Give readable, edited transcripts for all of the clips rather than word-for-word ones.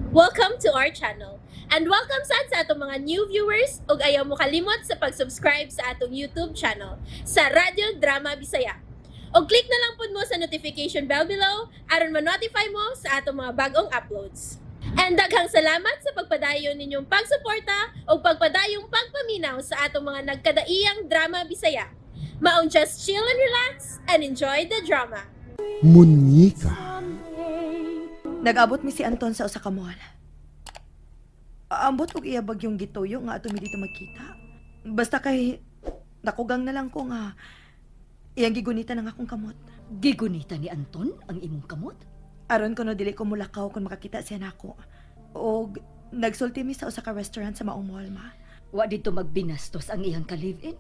Welcome to our channel. And welcome sa atong mga new viewers ug ayaw mo kalimot sa pag-subscribe sa atong YouTube channel sa Radio Drama Bisaya. O click na lang pud mo sa notification bell below aron ma-notify mo sa atong mga bagong uploads. And daghang salamat sa pagpadayon ninyong pagsuporta o pagpadayong pagpaminaw sa atong mga nagkadaiyang Drama Bisaya. Maong just chill and relax and enjoy the drama. Munyika. Nag-abot mi si Anton sa usa ka mall. Ambot og iya bagyong gituyo nga ato mi dito magkita. Basta kay nakugang na lang ko nga iyang gigunita ng akong kamot. Gigunita ni Anton ang imong kamot? Aron ko no dili ko mulakaw kung makakita siya nako. Og nagsulti mi sa usa ka restaurant sa maong mall ma. Wa dito magbinastos ang iyang ka-live-in?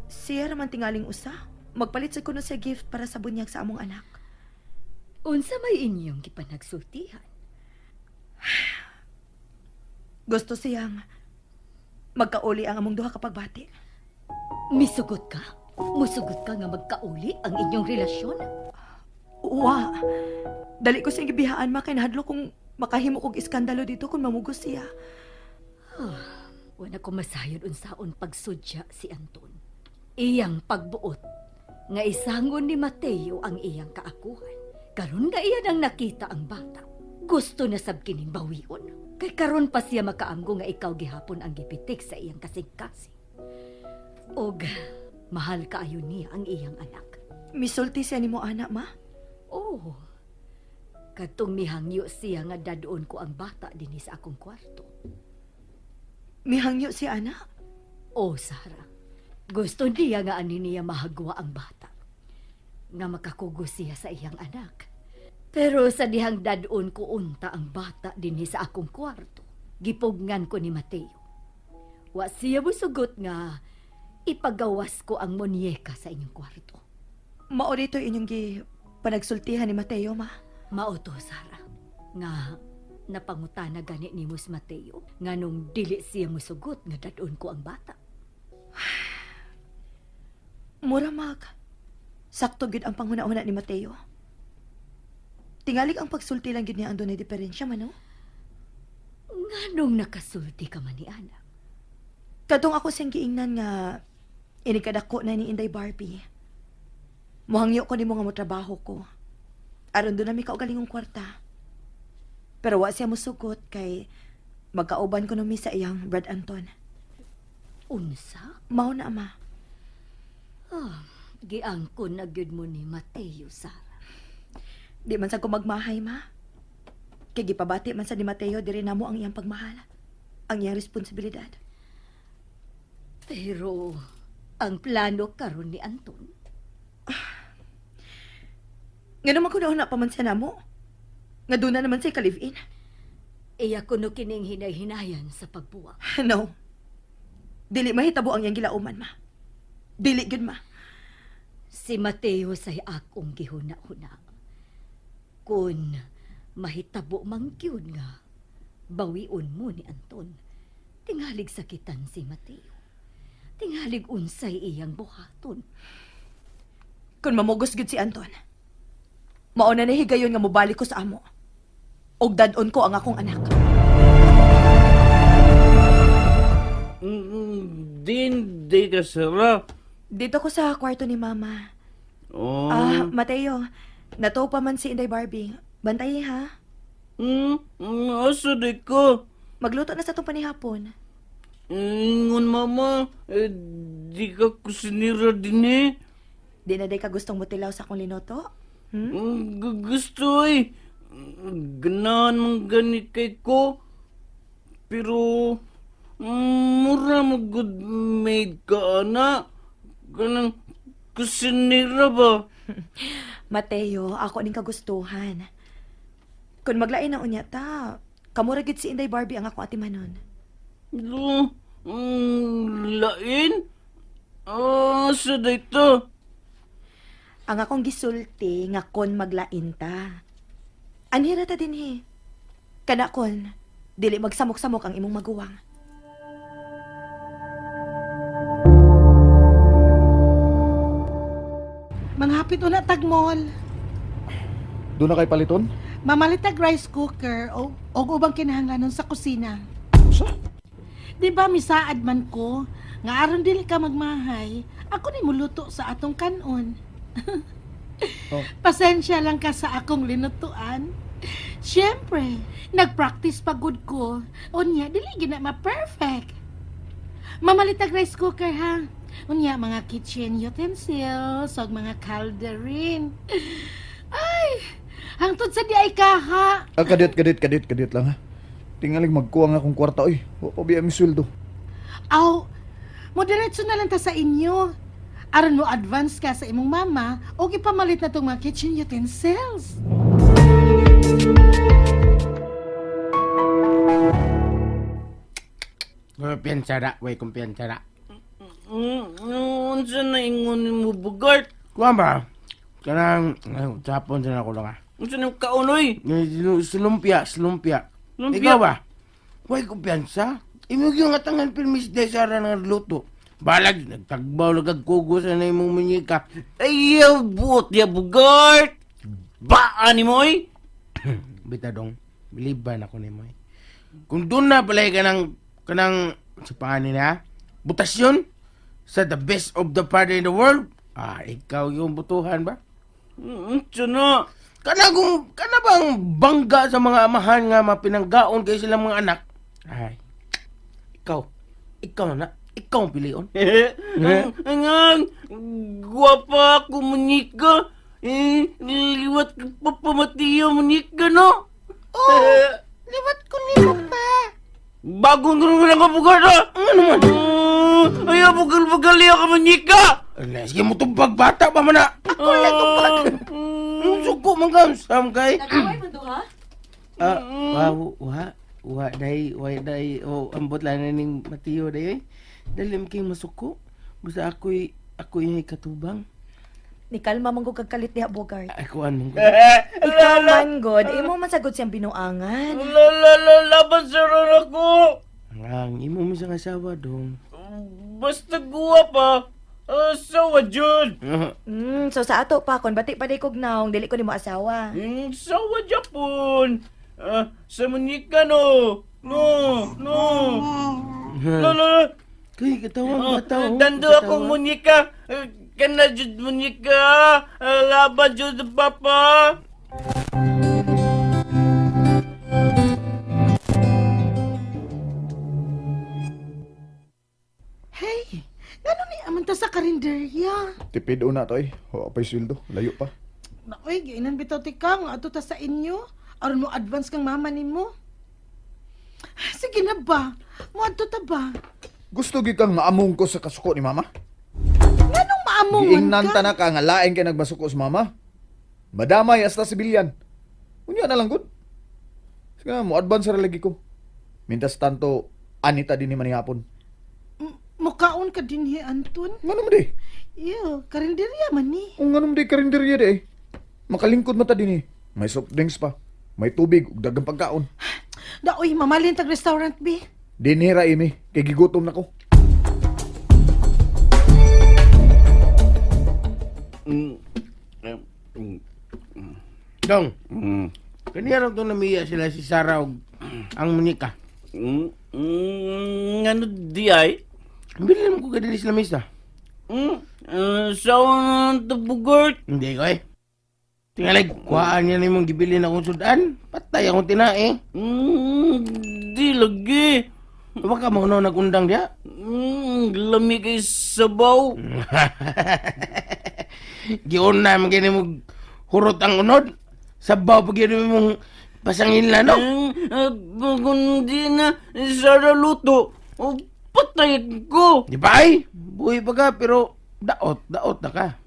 Siya raman tingaling usa. Magpalit sa kuno siya gift para sa bunyag sa among anak. Unsa may inyong gipanagsultihan? Gusto siyang magkauli ang among duha ka pagbati. Misugot ka? Musugot ka nga magkauli ang inyong relasyon? Uwa. Dali ko siyang gibihaan ma kay nahadlo kung makahimo kog iskandalo dito kung mamugos siya. Wala ko masayod unsaon pagsudya si Anton. Iyang pagbuot nga isangon ni Mateo ang iyang kaakuhan. Karon nga iyan ang nakita ang bata. Gusto na sab kining bawion. Kay karon pa siya makaanggo nga ikaw gihapon ang gipitik sa iyang kasing-kasing. Og mahal kaayo niya ang iyang anak. Misulti siya nimo anak ma? Oh, katong mihangyo siya nga dadoon ko ang bata dinhi sa akong kwarto. Mihangyo si anak? Oh, Sarah, gusto niya nga ani niya mahagwa ang bata. Nga makakugo siya sa iyang anak. Pero sa dihang dadoon ko unta ang bata dinhi sa akong kwarto, gipugngan ko ni Mateo. Wa siya musugot nga ipagawas ko ang monyeka sa inyong kwarto. Mao dito inyong panagsultihan ni Mateo ma? Mao to, Sarah, nga napangutana gani ni Mus Mateo nga nung dili siya musugot nga dadoon ko ang bata. Mura mag. Sakto gid ang panghuna-una ni Mateo. Tingalig ang pagsulti lang gid niya ang dunay diferensya man no? Nga nung nakasulti ka man ni Ana. Kadtong ako siyang giingnan nga inikadako na ni Inday Barbie. Muhangyo ko nimo nga motrabaho ko. Aron doon nami kaugalingong kwarta. Pero wa siya musugot kay magkauban ko numi sa iyang Brad Anton. Unsa? Mao na ama. Giangkon na gyud mo ni Mateo, Sarah. Di man sa ko magmahay ma. Kay gipabati man sa ni Mateo diri namo ang iyang pagmahal. Ang iyang responsibilidad. Pero ang plano karon ni Anton, Nga naman ko na pa man siya namo. Nga doon na naman siya ka-live-in. iya kuno kining hinay-hinayan sa pagbuwak. No. Dili mahitabo ang iyang gilauman ma. Dili gud ma. Si Mateo say akong gihuna-huna. Kun mahitabo man gyud nga bawion mo ni Anton, tingalig sakitan si Mateo. Tingalig unsay iyang buhaton. Kung mamugos gud si Anton, mauna na higayon nga mobalik ko sa amo. Og dadon ko ang akong anak. Di ka, Sarah. Dito ko sa kwarto ni Mama. Oh. Mateo, nato pa man si Inday Barbie. Bantayi ha. Asa di ko? Magluto na sa itong panihapon. Ingon, mama. Di ka kusinira din eh. Di na day ka gustong mutilaw sa akong linoto? Gusto eh. Ganahan mong ganit kay ko. Pero, mura mo good maid ka, ana. Ganang kusinira ba? Mateo, ako ning kagustuhan. Kung maglain na unya ta, kamuragid si Inday Barbie ang ako atimanon. Lain? Asa dito? Ang akong gisulti nga kon maglain ta. Anhira ta din he. Kana kon, dili magsamok-samok ang imong maguwang. Manghapit una tagmol. Doon na kay paliton? Mamalitag rice cooker o ubang kinahanglanon sa kusina. Sa? Di ba misaad man ko, nga aron dili ka magmahay, ako ni muluto sa atong kanon. Oh. Pasensya lang ka sa akong linutuan. Siyempre, nag-practice pagod ko. Unya, dili gina ma-perfect. Mamalitag rice cooker ha. Unya, mga kitchen utensils, o mga calderin. Ay, hangtod sa di ay kaha. Kadit lang ha. Tingaling magkuha nga akong kwarta oy. O pabiya mi sweldo. Aw, moderatso na lang ta sa inyo. Aron mo advance ka sa imong mama o ipamalit na tong mga kitchen utensils. Kumpiyansa na, way kumpiyansa na. Unsa na ingon mo Bugart? Kuha ba? Kanang, sapon sa ako lang ah. Unsa na kaunoy? Silumpia. Lumpia? Ikaw ba? Way kumpiyansa? Imog yung atangan permis de sara ng luto. Balag, nagtagbaw, nagagkugo sa na imong munyika. Ayaw buot ya Bugart! Baan ni moy? Bitadong, biliban ako ni mo eh. Kung doon na palay kanang sa panganin na, butasyon sa the best of the party in the world, ikaw yung butuhan ba? Unsa na? Kana bang bangga sa mga amahan nga mapinanggaon kay silang mga anak? Ay, ikaw na, ikaw ang pilion. Angang, guwapa ako manika. Liwat ka pa pamatiyo manika, no? Liwat ko ni mo pa. Bagong naman ang Bugart, ha? Ano man? Ayaw bugal-bugal niya ka manika. Sige mo tubag bata pa man na. Ako lang tubag. Suko man gamsam kay. Nagaway mo do ha? Day, ambot lang na ning Matiyo day. Dalim kay masuko. Basta ako'y yung katubang. Ni kalma man ko kagkalit diha Bogart. Ako anong Ikaw man god, imo masagod siyang binuangan. Laban sa ron ako. ang imo mo siyang asawa dong. Basta guwapa. Sawa, Jud. So sa ato pa kon bati pa day kog naong dili ko nimo asawa. Sawa, Japon. Sa manika, no. No. Kay katawang bata. Dando akong munika. Kana jud munika. Laban jud papa. Hey, gano'n ni amanta sa karinderya. Tipid una to eh. O pa'y sweldo. Layo pa. Naoy, gainan bitaw ti ka nga ato ta sa inyo. Aron mo advance kang mama nimo. Sige na ba? Mo adto ta ba? Gusto gi kang maamong ko sa kasuko ni mama? Nganong maamungan Giingnan ka? ta na ka nga laing kay nagmasuko sa mama. Madamay hasta sibilyan. Unya na lang gud. Sige na, mo advance ra lagi ko. Mintas tanto anita din ni manihapon. Mukaon ka din hi, Anton. Ngano mo di? Iyo, karinderya man ni. Kung ngano mo di karinderya di eh. Makalingkod mata din eh. May soft drinks pa. May tubig ug dagang pagkaon. Daoy, mamalin tag restaurant, bi. Dinira imi, kay gigutom na ko. Dong, kaniya raw itong namiya sila si Sarah og ang munika. Ano di ay? Bilhin mo ko kadili sila misa. Sawa na ito, Bugart. Hindi ko eh. Tingalig, kuhaan niya na mong gibilin akong sudan. Patay akong tinae. Di lagi. Baka mo no nagundang dia. Lami kay sabaw. Giyon na magiging mo hurot ang unod. Sabaw pag yun mong pasangin la no. Kung di na sara luto, patay ko. Di ba ay? Buhay pa ka pero daot na ka.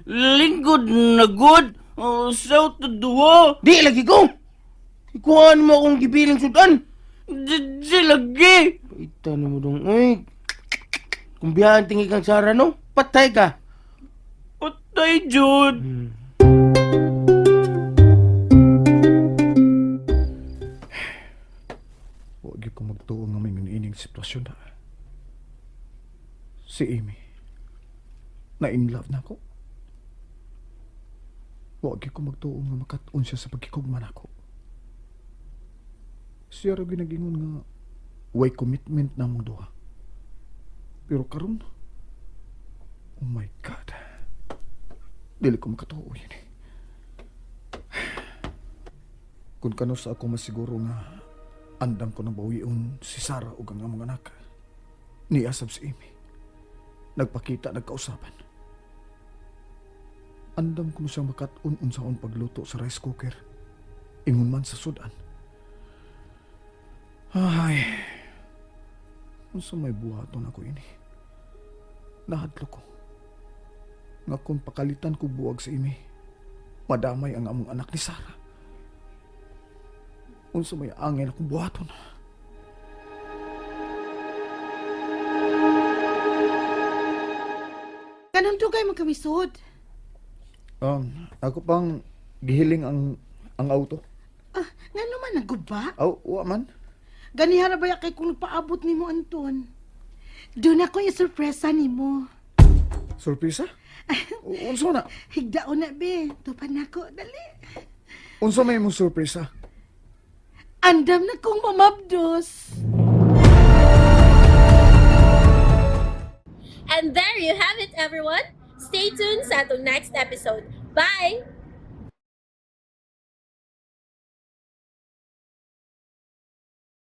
Lingkod na good. Sa to duwa. Di lagi ko. Ikuhaan mo akong gibiling sudan. Di lagi. Ito na mo dong. Uy. Kung biyahan tingin kang Sarah no, patay ka. Patay, Jud. Huwag ko magtuong nga may ining sitwasyon na. Si Amy. Na in love na ako. Huwag ko magtuong nga makatuon siya sa pagkikugman ako. siya ra ginagingon nga way commitment na mong duha. Pero karon, oh my God. Dili ko makatuo yun eh. Kung kano sa ako masiguro nga andam ko na bawion si Sarah ug ang among anak. Niasab si Amy. Nagpakita, nagkausapan. Andam ko na siyang makat-un unsaon pagluto sa rice cooker. Ingon man sa sudan. Ay, unsa may buhaton ako ini. Nahadlo ko. Nga kung pakalitan ko buwag sa imi, madamay ang among anak ni Sarah. Unsa may angel akong buhaton. Kanang dugay mo kami sud. Ako pang gihiling ang auto. Ah, nga naman naguba. Aw, wa man. Ganihara ba kay kung paabot nimo Anton? Doon ako yung sorpresa nimo. Sorpresa? Unsa na? Higdaon na be. Tupan nako dali. Unsa may mo sorpresa? Andam na kong mamabdos. And there you have it, everyone. Stay tuned sa atong next episode. Bye!